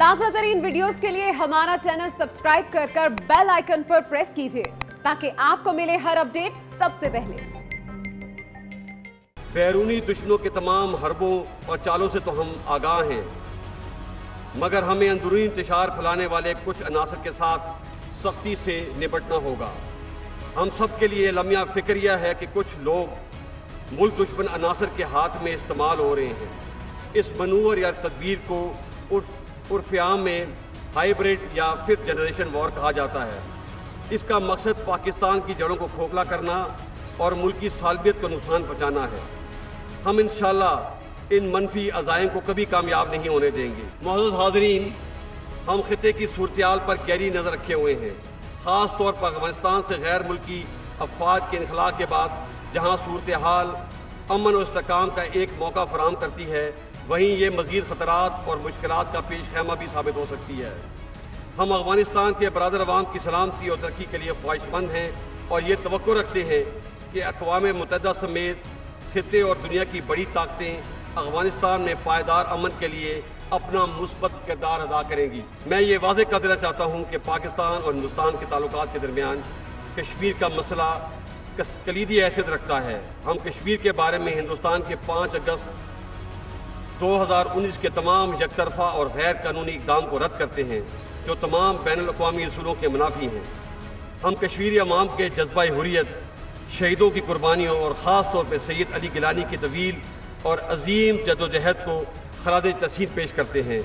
ताज़ा तरीन वीडियोस के लिए हमारा चैनल सब्सक्राइब कर बेल आइकन पर प्रेस कीजिए ताकि आपको मिले हर अपडेट सबसे पहले। बैरूनी दुश्मनों के तमाम हरबों और चालों से तो हम आगाह हैं, मगर हमें अंदरूनी इंतशार फैलाने वाले कुछ अनासर के साथ सख्ती से निपटना होगा। हम सब के लिए लम्हा फिक्रिया है कि कुछ लोग मुल्क दुश्मन अनासर के हाथ में इस्तेमाल हो रहे हैं। इस मनूवर या तदबीर को उर्फ़ आम में हाइब्रिड या फिफ्थ जनरेशन वॉर कहा जाता है। इसका मकसद पाकिस्तान की जड़ों को खोखला करना और मुल्क की सालबियत को नुकसान पहुँचाना है। हम इंशाअल्लाह इन मनफी अज़ाइम को कभी कामयाब नहीं होने देंगे। मुअज़्ज़ज़ हाज़रीन, हम खित्ते की सूरत-ए-हाल पर गहरी नज़र रखे हुए हैं, ख़ास तौर पर अफगानिस्तान से गैर मुल्की अफवाज के इनखला के बाद, जहाँ सूरत-ए-हाल अमन और इस्तेहकाम का एक मौका फराहम करती है, वहीं ये मज़ीद ख़तरात और मुश्किलात का पेश खैमा भी साबित हो सकती है। हम अफगानिस्तान के बरादर अवाम की सलामती और तरक्की के लिए ख्वाहिशमंद हैं और ये तवक्को रखते हैं कि अक़वाम मुत्तहिदा समेत खित्ते और दुनिया की बड़ी ताकतें अफगानिस्तान में पायदार अमन के लिए अपना मुस्बत किरदार अदा करेंगी। मैं ये वाज़ेह कर देना चाहता हूँ कि पाकिस्तान और हिंदुस्तान के ताल्लुकात के दरमियान कश्मीर का मसला कलीदी हैसियत रखता है। हम कश्मीर के बारे में हिंदुस्तान के 5 अगस्त 2019 के तमाम यकतरफा और गैर कानूनी इक़दाम को रद्द करते हैं जो तमाम बैनुल-अक़वामी असूलों के मुनाफी हैं। हम कश्मीरी अवाम के जज्बा हुर्रियत, शहीदों की कुर्बानियों और ख़ास तौर पर सैयद अली गिलानी की तवील और अजीम जद्दोजहद को खराज तहसीन पेश करते हैं।